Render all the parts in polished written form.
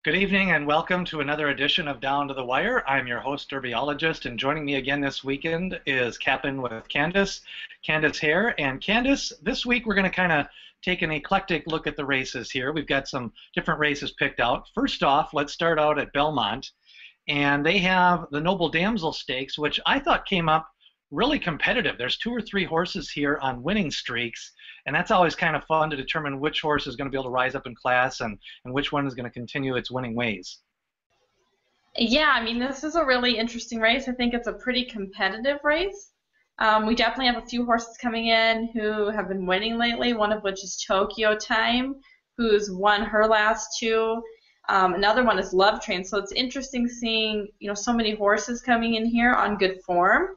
Good evening and welcome to another edition of Down to the Wire. I'm your host, derbyologist, and joining me again this weekend is Captain with Candice, Candice Hare. And Candice, this week we're going to kind of take an eclectic look at the races here. We've got some different races picked out. First off, let's start out at Belmont, and they have the Nobel Damsel Stakes, which I thought came up really competitive. There's 2 or 3 horses here on winning streaks, and that's always kind of fun to determine which horse is going to be able to rise up in class and which one is going to continue its winning ways. Yeah, I mean, this is a really interesting race. I think it's a pretty competitive race. We definitely have a few horses coming in who have been winning lately, one of which is Tokyo Time, who's won her last 2. Another one is Love Train. So it's interesting seeing, so many horses coming in here on good form.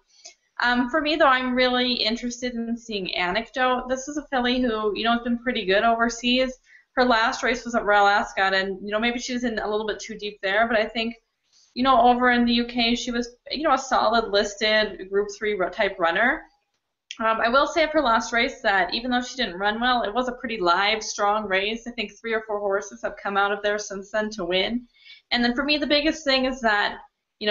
For me, though, I'm really interested in seeing Annecdote. This is a filly who, has been pretty good overseas. Her last race was at Royal Ascot, and, maybe she was in a little bit too deep there, but I think, over in the UK, she was, a solid listed Group 3 type runner. I will say of her last race that even though she didn't run well, it was a pretty live, strong race. I think 3 or 4 horses have come out of there since then to win. And then for me, the biggest thing is that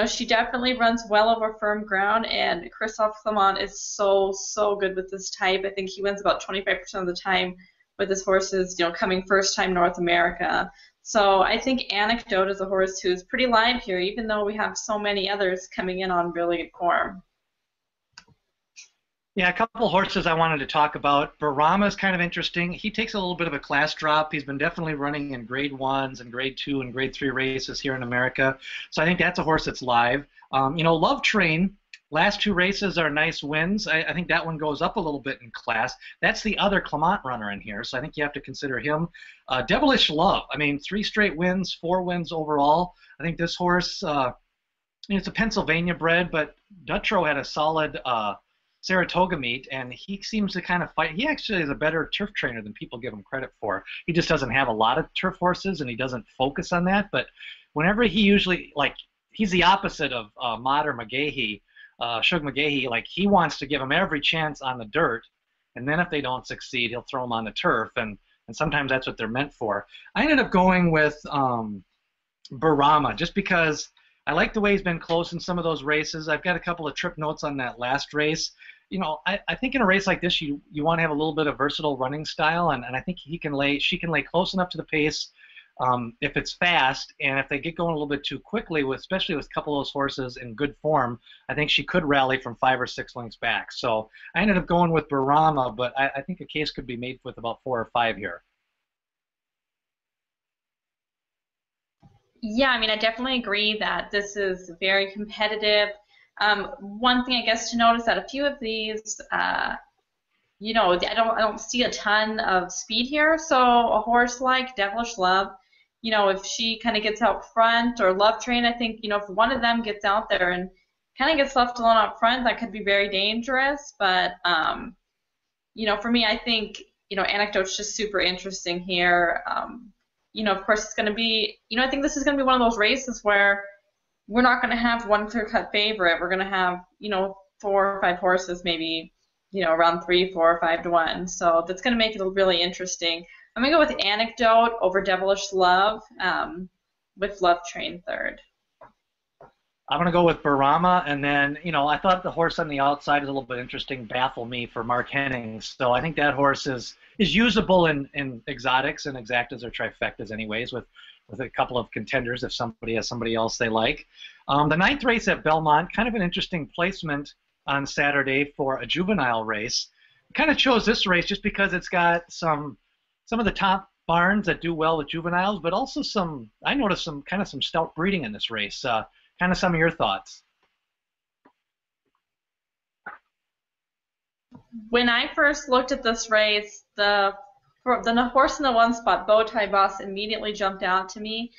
she definitely runs well over firm ground, and Christophe Clement is so good with this type. I think he wins about 25% of the time with his horses, coming first time North America. So I think Annecdote is a horse who's pretty live here, even though we have so many others coming in on really good form. Yeah, a couple horses I wanted to talk about. Byrama is kind of interesting. He takes a little bit of a class drop. He's been definitely running in Grade 1s and Grade 2 and Grade 3 races here in America. So I think that's a horse that's live. Love Train, last 2 races are nice wins. I think that one goes up a little bit in class. That's the other Clement runner in here, so I think you have to consider him. Devilish Love, 3 straight wins, 4 wins overall. I think this horse, it's a Pennsylvania bred, but Dutrow had a solid Saratoga meet, and he seems to kind of fight. He actually is a better turf trainer than people give him credit for. He just doesn't have a lot of turf horses, and he doesn't focus on that. But whenever he usually, he's the opposite of Mater McGahey, Shug McGahey. He wants to give them every chance on the dirt, and then if they don't succeed, he'll throw them on the turf, and sometimes that's what they're meant for. I ended up going with Byrama just because I like the way he's been close in some of those races. I've got a couple of trip notes on that last race. I think in a race like this, you want to have a little bit of versatile running style, and I think she can lay close enough to the pace if it's fast, and if they get going a little bit too quickly, especially with a couple of those horses in good form, I think she could rally from 5 or 6 lengths back. So I ended up going with Byrama, but I think a case could be made with about 4 or 5 here. Yeah, I definitely agree that this is very competitive. One thing I guess to notice that a few of these, I don't see a ton of speed here. So a horse like Devilish Love, if she kind of gets out front, or Love Train, I think, if one of them gets out there and kind of gets left alone up front, that could be very dangerous. But, for me, I think, Annecdote's just super interesting here. Of course, it's going to be, I think this is going to be one of those races where we're not going to have one clear-cut favorite. We're going to have, 4 or 5 horses, maybe, around 3, 4, or 5 to 1. So that's going to make it really interesting. I'm going to go with Annecdote over Devilish Love, with Love Train third. I'm going to go with Byrama, and then, I thought the horse on the outside is a little bit interesting, Baffle Me, for Mark Henning. So I think that horse is usable in exotics and exactas or trifectas anyways, with a couple of contenders if somebody has somebody else they like. The 9th race at Belmont, kind of an interesting placement on Saturday for a juvenile race. I kind of chose this race just because it's got some of the top barns that do well with juveniles, but also I noticed some stout breeding in this race. Kind of some of your thoughts. When I first looked at this race, the horse in the 1 spot, Bowtie Boss, immediately jumped out to me,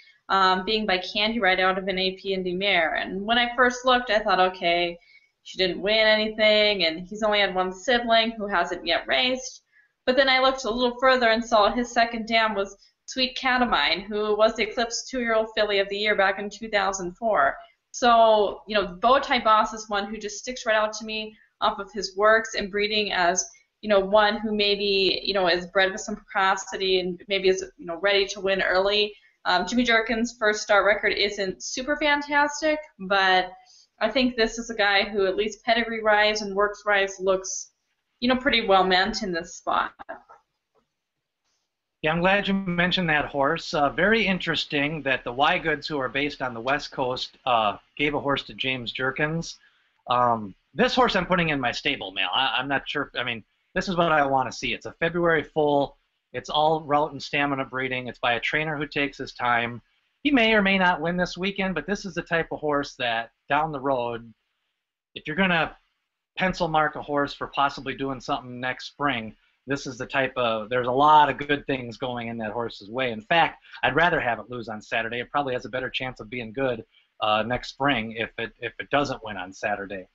being by Candy right out of an AP Indy mare. And when I first looked, I thought, okay, she didn't win anything, and he's only had 1 sibling who hasn't yet raced. But then I looked a little further and saw his second dam was Sweet Catamine, who was the Eclipse 2-year-old filly of the year back in 2004. So, Bowtie Boss is one who just sticks right out to me off of his works and breeding as, one who maybe, is bred with some capacity and maybe is, ready to win early. Jimmy Jerkins' first start record isn't super fantastic, but I think this is a guy who, at least pedigree-wise and works-wise, looks, pretty well meant in this spot. Yeah, I'm glad you mentioned that horse. Very interesting that the Wygoods, who are based on the West Coast, gave a horse to James Jerkins. This horse I'm putting in my stable mail. I'm not sure. I mean, this is what I want to see. It's a February foal. It's all route and stamina breeding. It's by a trainer who takes his time. He may or may not win this weekend, but this is the type of horse that down the road, if you're going to pencil mark a horse for possibly doing something next spring, this is the type of, there's a lot of good things going in that horse's way. In fact, I'd rather have it lose on Saturday. It probably has a better chance of being good next spring if it doesn't win on Saturday.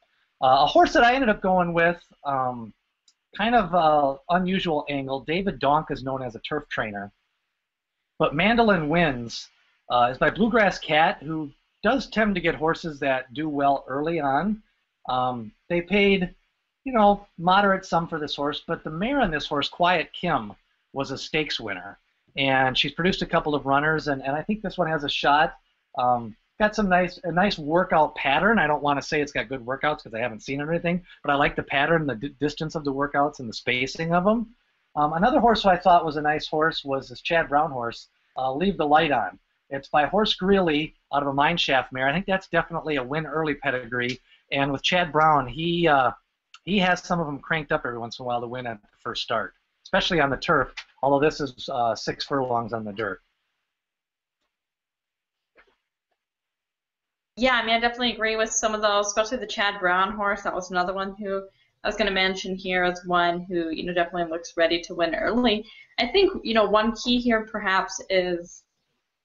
A horse that I ended up going with, kind of unusual angle. David Donk is known as a turf trainer, but Mandolin Wins is by Bluegrass Cat, who does tend to get horses that do well early on. They paid, moderate sum for this horse, but the mare on this horse, Quiet Kim, was a stakes winner, and she's produced a couple of runners, and I think this one has a shot. Got a nice workout pattern. I don't want to say it's got good workouts because I haven't seen anything, but I like the pattern, the distance of the workouts, and the spacing of them. Another horse who I thought was a nice horse was this Chad Brown horse, Leave the Light On. It's by Horse Greeley out of a Mineshaft mare. I think that's definitely a win early pedigree, and with Chad Brown, he has some of them cranked up every once in a while to win at the first start, especially on the turf, although this is 6 furlongs on the dirt. Yeah, I mean, I definitely agree with some of those, especially the Chad Brown horse. That was another one who I was going to mention here as one who, definitely looks ready to win early. I think, one key here perhaps is,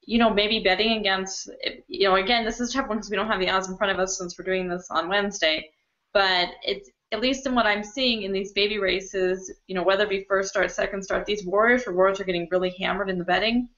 maybe betting against, again, this is a tough one because we don't have the odds in front of us since we're doing this on Wednesday, but it's, at least in what I'm seeing in these baby races, whether it be first start, second start, these Warriors rewards are getting really hammered in the betting,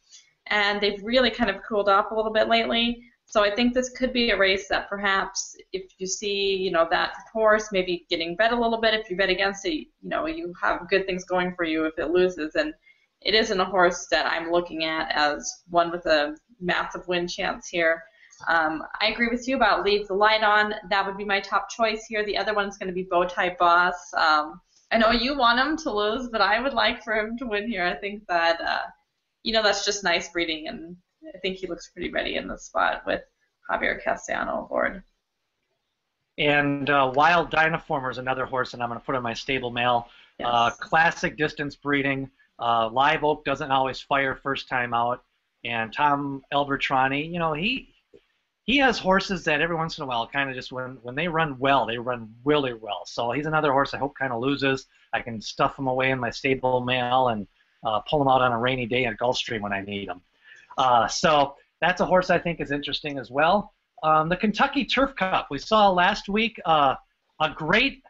and they've really kind of cooled off a little bit lately. So I think this could be a race that perhaps if you see, that horse maybe getting bet a little bit, if you bet against it, you have good things going for you if it loses. And it isn't a horse that I'm looking at as one with a massive win chance here. I agree with you about Leave the Light On. That would be my top choice here. The other one's going to be Bowtie Boss. I know you want him to lose, but I would like for him to win here. I think that, that's just nice breeding, and I think he looks pretty ready in this spot with Javier Castellano aboard. And Wild Dynaformer is another horse that I'm going to put in my stable mail. Yes. Classic distance breeding. Live Oak doesn't always fire first time out. And Tom Elbertrani, he has horses that every once in a while kind of just when they run well, they run really well. So he's another horse I hope kind of loses. I can stuff him away in my stable mail and pull him out on a rainy day at Gulfstream when I need him. So that's a horse I think is interesting as well. The Kentucky Turf Cup. We saw last week a great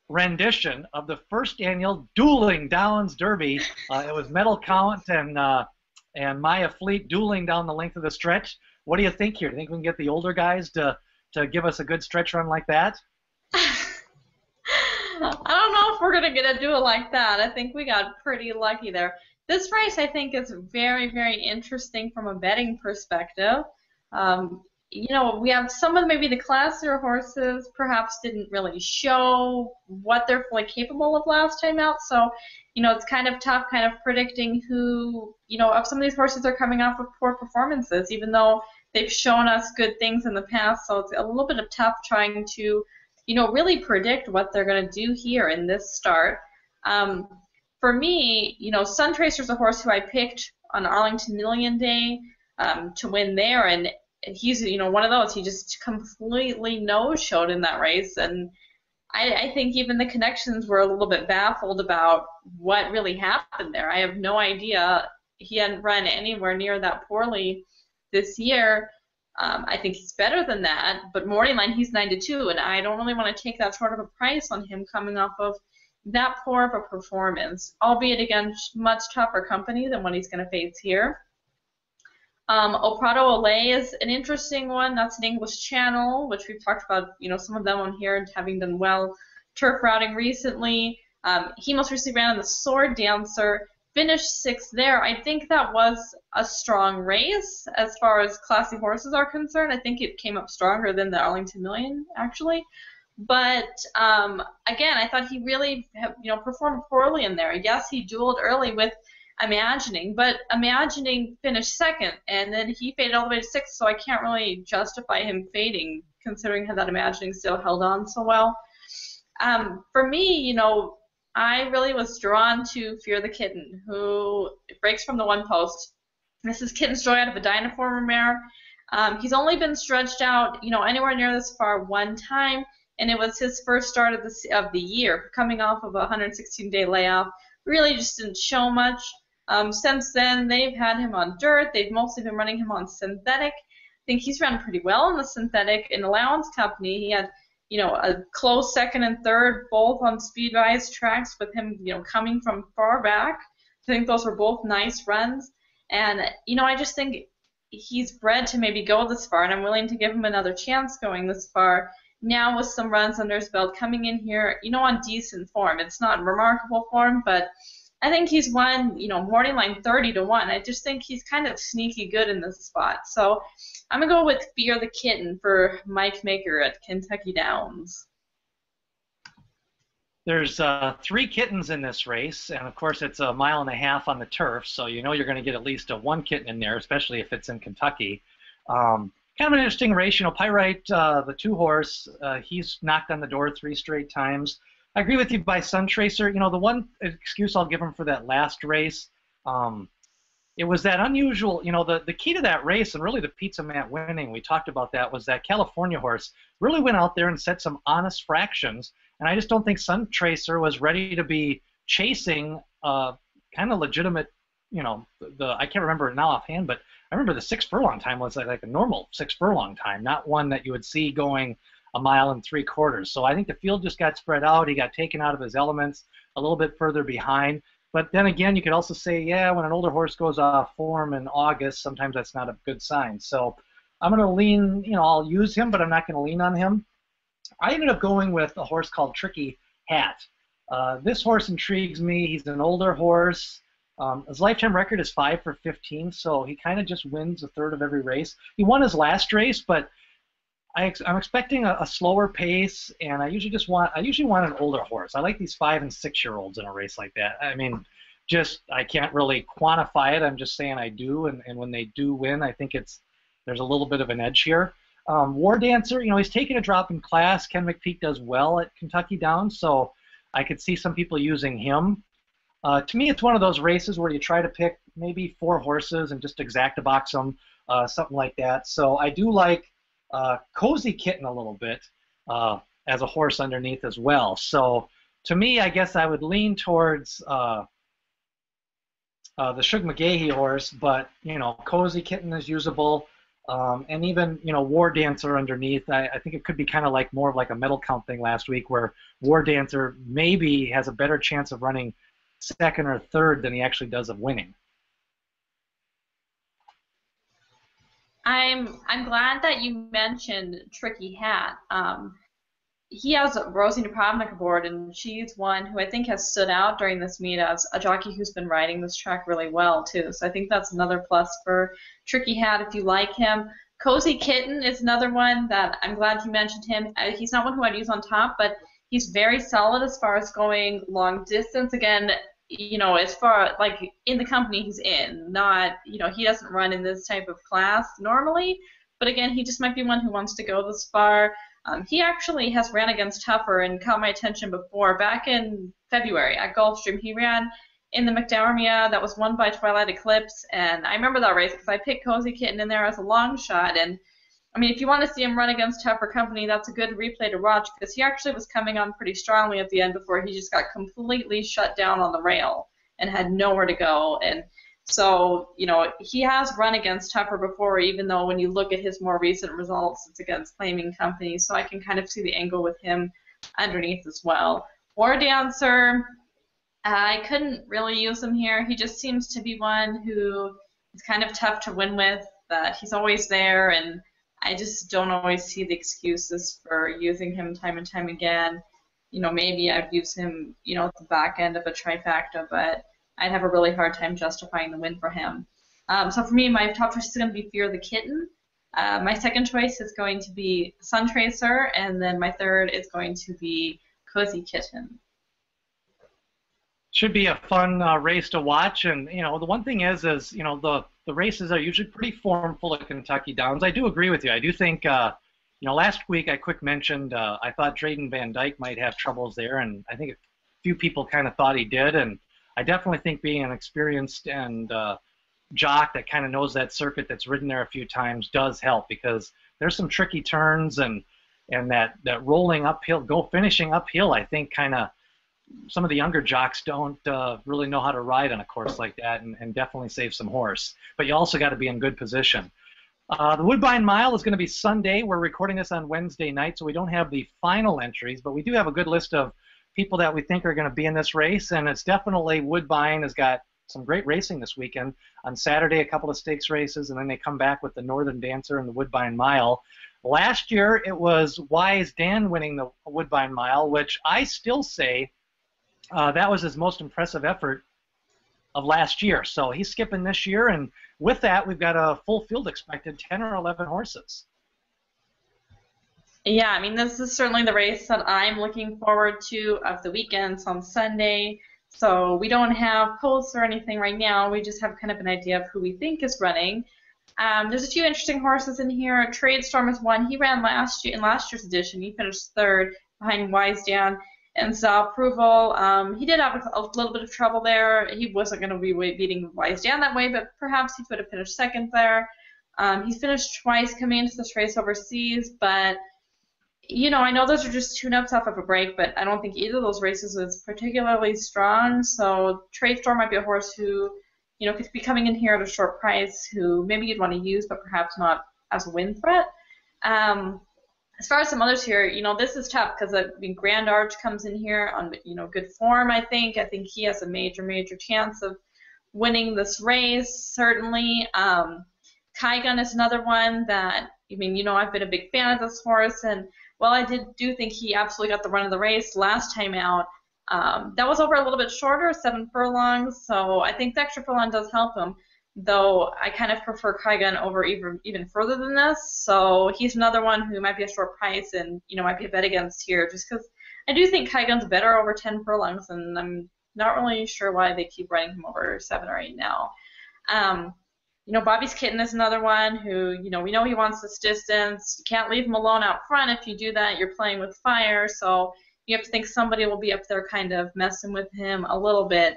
rendition of the first annual Dueling Downs Derby. It was Metal Count and Maya Fleet dueling down the length of the stretch. What do you think here? Do you think we can get the older guys to give us a good stretch run like that? I don't know if we're going to get a duel like that. I think we got pretty lucky there. This race, I think, is very, very interesting from a betting perspective. We have some of maybe the classier horses perhaps didn't really show what they're fully capable of last time out. So, it's kind of tough kind of predicting who, of some of these horses are coming off of poor performances, even though they've shown us good things in the past. So it's a little bit of tough trying to, really predict what they're going to do here in this start. For me, Sun Tracer's a horse who I picked on Arlington Million Day to win there, and he's one of those. He just completely no-showed in that race, and I think even the connections were a little bit baffled about what really happened there. I have no idea. He hadn't run anywhere near that poorly this year. I think he's better than that, but morning line he's 9-2, and I don't really want to take that sort of a price on him coming off of that poor of a performance, albeit against much tougher company than what he's going to face here. O Prado Olay is an interesting one. That's an English Channel, which we've talked about, some of them on here having done well turf routing recently. He most recently ran on the Sword Dancer. finished sixth there. I think that was a strong race as far as classy horses are concerned. I think it came up stronger than the Arlington Million, actually. But again, I thought he really, performed poorly in there. Yes, he dueled early with Imagining, but Imagining finished second, and then he faded all the way to sixth, so I can't really justify him fading, considering how that Imagining still held on so well. For me, I really was drawn to Fear the Kitten, who breaks from the one post. This is Kitten's Joy out of a Dynaformer mare. He's only been stretched out, anywhere near this far one time, and it was his first start of the year, coming off of a 116-day layoff. Really just didn't show much. Since then, they've had him on dirt. They've mostly been running him on synthetic. I think he's run pretty well in the synthetic. In Allowance Company, he had a close second and third, both on Speedwise tracks with him, coming from far back. I think those were both nice runs. And, I just think he's bred to maybe go this far, and I'm willing to give him another chance going this far. Now with some runs under his belt, coming in here, on decent form. It's not remarkable form, but I think he's won, morning line 30-1. I just think he's kind of sneaky good in this spot. So I'm going to go with Fear the Kitten for Mike Maker at Kentucky Downs. There's 3 kittens in this race, and of course it's a mile and a half on the turf, so you're going to get at least one kitten in there, especially if it's in Kentucky. Kind of an interesting race. Pyrite, the 2-horse, he's knocked on the door 3 straight times. I agree with you by Sun Tracer. The one excuse I'll give him for that last race, it was that unusual, the key to that race, and really the Pizza Mat winning, we talked about that, was that California horse really went out there and set some honest fractions, and I just don't think Sun Tracer was ready to be chasing kind of legitimate, I can't remember it now offhand, but I remember the 6 furlong time was like a normal 6 furlong time, not one that you would see going a mile and 3/4. So I think the field just got spread out. He got taken out of his elements a little bit further behind. But then again, you could also say, yeah, when an older horse goes off form in August, sometimes that's not a good sign. So I'm going to lean, I'll use him, but I'm not going to lean on him. I ended up going with a horse called Tricky Hat. This horse intrigues me. He's an older horse. His lifetime record is 5 for 15, so he kind of just wins a third of every race. He won his last race, but I'm expecting a slower pace, and I usually want an older horse. I like these 5 and 6-year-olds in a race like that. I mean, I can't really quantify it. I'm just saying I do, and when they do win, I think there's a little bit of an edge here. War Dancer, he's taken a drop in class. Ken McPeak does well at Kentucky Downs, so I could see some people using him. To me, it's one of those races where you try to pick maybe 4 horses and just exacta-box them, something like that. So I do like Cozy Kitten a little bit as a horse underneath as well. So to me, I guess I would lean towards the Shug McGahee horse, but Cozy Kitten is usable, and even War Dancer underneath. I think it could be kind of like more of like a medal count thing last week, where War Dancer maybe has a better chance of running second or third than he actually does of winning. I'm glad that you mentioned Tricky Hat. He has Rosie Napravnik aboard, and she's one who I think has stood out during this meet as a jockey who's been riding this track really well, too. So I think that's another plus for Tricky Hat if you like him. Cozy Kitten is another one that I'm glad you mentioned him. He's not one who I'd use on top, but he's very solid as far as going long distance. Again, as far like in the company he's in, not, he doesn't run in this type of class normally, but again, he just might be one who wants to go this far. He actually has ran against Tougher and caught my attention before. Back in February at Gulfstream, he ran in the McDowmia that was won by Twilight Eclipse, and I remember that race because I picked Cozy Kitten in there as a long shot, and I mean, if you want to see him run against Tougher Company, that's a good replay to watch because he actually was coming on pretty strongly at the end before he just got completely shut down on the rail and had nowhere to go. And so, he has run against Tougher before, even though when you look at his more recent results, it's against claiming companies. So I can kind of see the angle with him underneath as well. War Dancer, I couldn't really use him here. He just seems to be one who is kind of tough to win with, that he's always there, and I just don't always see the excuses for using him time and time again. Maybe I'd use him, at the back end of a trifecta, but I'd have a really hard time justifying the win for him. So for me, my top choice is going to be Fear the Kitten. My second choice is going to be Sun Tracer, and then my third is going to be Cozy Kitten. Should be a fun race to watch, and the one thing is the races are usually pretty formful at Kentucky Downs. I do agree with you. I do think last week I quick mentioned I thought Drayden Van Dyke might have troubles there, and I think a few people kind of thought he did, and I definitely think being an experienced and jock that kind of knows that circuit, that's ridden there a few times, does help, because there's some tricky turns and that rolling uphill, finishing uphill, I think kind of some of the younger jocks don't really know how to ride on a course like that, and definitely save some horse. But you also got to be in good position. The Woodbine Mile is going to be Sunday. We're recording this on Wednesday night, so we don't have the final entries, but we do have a good list of people that we think are going to be in this race, and it's definitely Woodbine has got some great racing this weekend. On Saturday, a couple of stakes races, and then they come back with the Northern Dancer and the Woodbine Mile. Last year, it was Wise Dan winning the Woodbine Mile, which I still say that was his most impressive effort of last year. So he's skipping this year, and with that, we've got a full field expected, 10 or 11 horses. Yeah, I mean, this is certainly the race that I'm looking forward to of the weekends on Sunday. So we don't have polls or anything right now. We just have kind of an idea of who we think is running. There's a few interesting horses in here. Tradestorm is one. He ran last year in last year's edition. He finished third behind Wise Dan and saw approval. He did have a little bit of trouble there. He wasn't going to be beating Wise Dan that way, but perhaps he would have finished second there. He's finished twice coming into this race overseas, but I know those are just tune-ups off of a break, but I don't think either of those races is particularly strong. So Tradestorm might be a horse who, could be coming in here at a short price, who maybe you'd want to use, but perhaps not as a win threat. As far as some others here, this is tough because Grand Arch comes in here on good form. I think he has a major chance of winning this race. Certainly, Kaigun is another one that I've been a big fan of this horse, and while I do think he absolutely got the run of the race last time out, that was over a little bit shorter, 7 furlongs. So I think the extra furlong does help him, though I kind of prefer Kaigun over even further than this. So he's another one who might be a short price and might be a bet against here, just because I do think Kaigun's better over 10 furlongs, and I'm not really sure why they keep running him over 7 or 8 now. Bobby's Kitten is another one who, we know he wants this distance. You can't leave him alone out front. If you do that, you're playing with fire. So you have to think somebody will be up there kind of messing with him a little bit.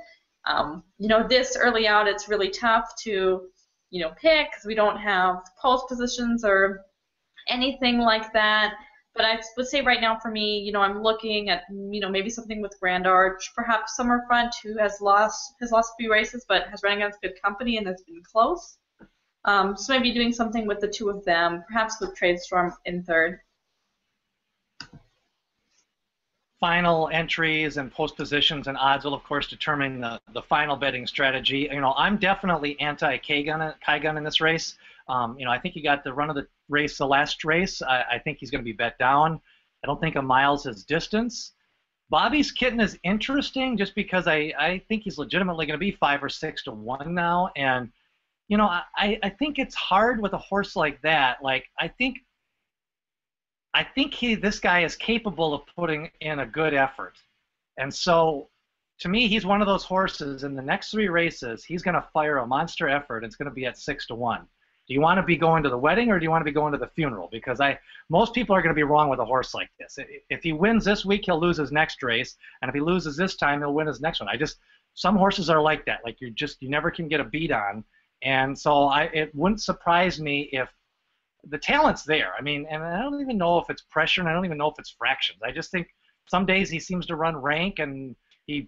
This early out, it's really tough to, pick because we don't have post positions or anything like that. But I would say right now for me, I'm looking at, maybe something with Grand Arch, perhaps Summerfront, who has lost a few races but has run against good company and has been close. So maybe doing something with the two of them, perhaps with Tradestorm in third. Final entries and post positions and odds will, of course, determine the final betting strategy. I'm definitely anti-Kaigun in this race. I think he got the run of the race the last race. I think he's going to be bet down. I don't think a mile's his distance. Bobby's Kitten is interesting just because I think he's legitimately going to be 5 or 6 to 1 now. And, I think it's hard with a horse like that. Like, I think this guy is capable of putting in a good effort. And so, to me, he's one of those horses in the next 3 races, he's going to fire a monster effort, and it's going to be at 6 to 1. Do you want to be going to the wedding or do you want to be going to the funeral? Because most people are going to be wrong with a horse like this. If he wins this week, he'll lose his next race, and if he loses this time, he'll win his next one. Some horses are like that. Like you never can get a beat on. And so it wouldn't surprise me if the talent's there. And I don't even know if it's pressure, and I don't even know if it's fractions. I just think some days he seems to run rank and he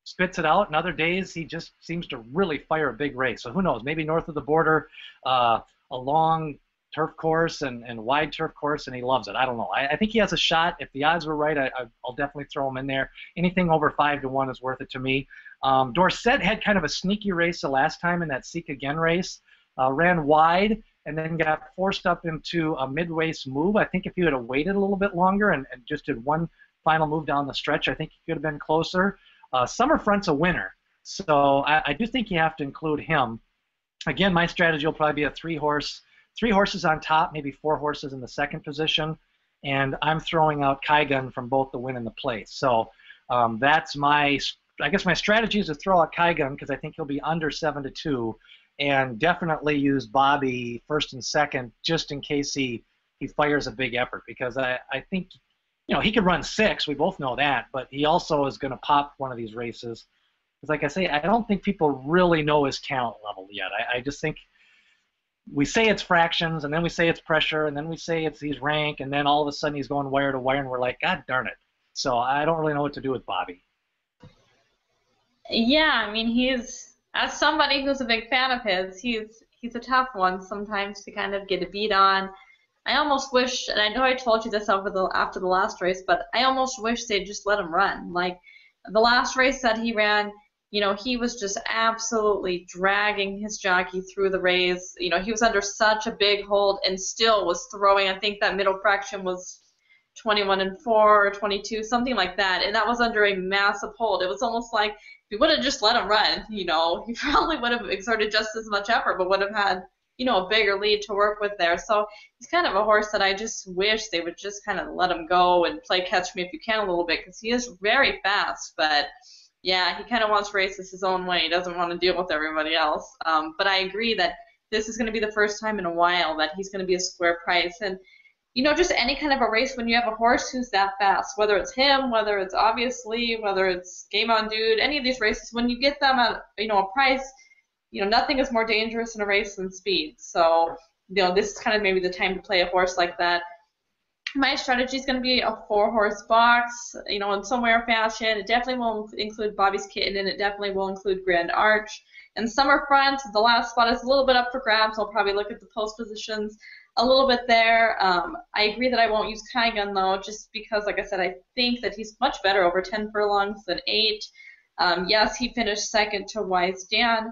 spits it out, and other days he just seems to really fire a big race. So who knows? Maybe north of the border, a long turf course and wide turf course, and he loves it. I don't know. I think he has a shot. If the odds were right, I'll definitely throw him in there. Anything over 5 to 1 is worth it to me. Dorset had kind of a sneaky race the last time in that Seek Again race. Ran wide and then got forced up into a mid-race move. I think if he would have waited a little bit longer and just did one final move down the stretch, I think he could have been closer. Summerfront's a winner. So I do think you have to include him. Again, my strategy will probably be a three horses on top, maybe 4 horses in the second position, and I'm throwing out Kaigun from both the win and the place. So that's I guess my strategy is to throw out Kaigun because I think he'll be under 7-2, and definitely use Bobby first and second just in case he fires a big effort, because I think he could run 6. We both know that, but he also is going to pop one of these races. Because like I say, I don't think people really know his talent level yet. I just think we say it's fractions, and then we say it's pressure, and then we say he's rank, and then all of a sudden he's going wire to wire, and we're like, God darn it. So I don't really know what to do with Bobby. Yeah, I mean, as somebody who's a big fan of his, he's a tough one sometimes to kind of get a beat on. I almost wish, and I know I told you this after the last race, but I almost wish they'd just let him run. Like the last race that he ran, he was just absolutely dragging his jockey through the race. He was under such a big hold and still was throwing. I think that middle fraction was 21-4 or 22, something like that, and that was under a massive hold. It was almost like if he would have just let him run, he probably would have exerted just as much effort, but would have had, a bigger lead to work with there. So he's kind of a horse that I just wish they would just kind of let him go and play catch me if you can a little bit, because he is very fast, but yeah, he kind of wants races his own way. He doesn't want to deal with everybody else. But I agree that this is going to be the first time in a while that he's going to be a square price. And just any kind of a race when you have a horse who's that fast, whether it's him, whether it's obviously, whether it's Game On Dude, any of these races, when you get them at, a price, nothing is more dangerous in a race than speed. So, this is kind of maybe the time to play a horse like that. My strategy is going to be a 4-horse box, in some way or fashion. It definitely will include Bobby's Kitten, and it definitely will include Grand Arch. And Summer Front, the last spot is a little bit up for grabs. I'll probably look at the post positions a little bit there. I agree that I won't use Kaigun, though, just because, like I said, I think that he's much better over 10 furlongs than 8. Yes, he finished second to Wise Dan,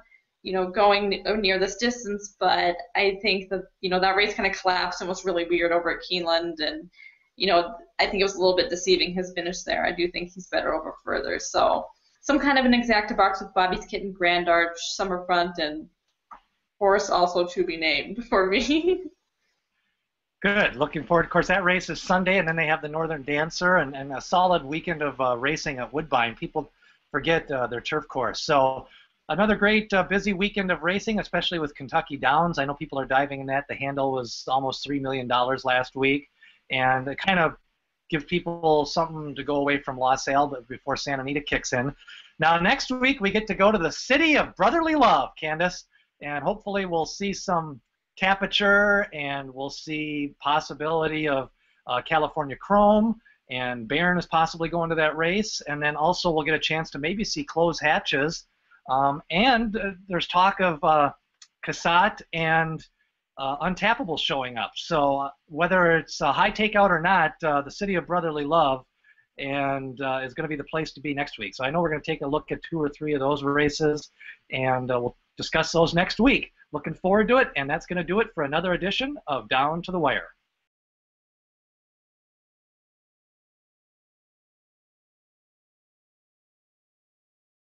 going near this distance, but I think that, that race kind of collapsed and was really weird over at Keeneland, and, I think it was a little bit deceiving, his finish there. I do think he's better over further. So some kind of an exacta box with Bobby's Kitten, Grand Arch, Summer Front, and horse also to be named for me. Good. Looking forward. Of course, that race is Sunday, and then they have the Northern Dancer and a solid weekend of racing at Woodbine. People forget their turf course. So another great busy weekend of racing, especially with Kentucky Downs. I know people are diving in that. The handle was almost $3 million last week, and it kind of gives people something to go away from LaSalle but before Santa Anita kicks in. Now, next week, we get to go to the city of brotherly love, Candice, and hopefully we'll see some Tapiture, and we'll see possibility of California Chrome, and Barron is possibly going to that race, and then also we'll get a chance to maybe see Close Hatches, and there's talk of Cassatt and Untappable showing up. So whether it's a high takeout or not, the city of brotherly love and is going to be the place to be next week. So I know we're going to take a look at 2 or 3 of those races, and we'll discuss those next week. Looking forward to it, and that's going to do it for another edition of Down to the Wire.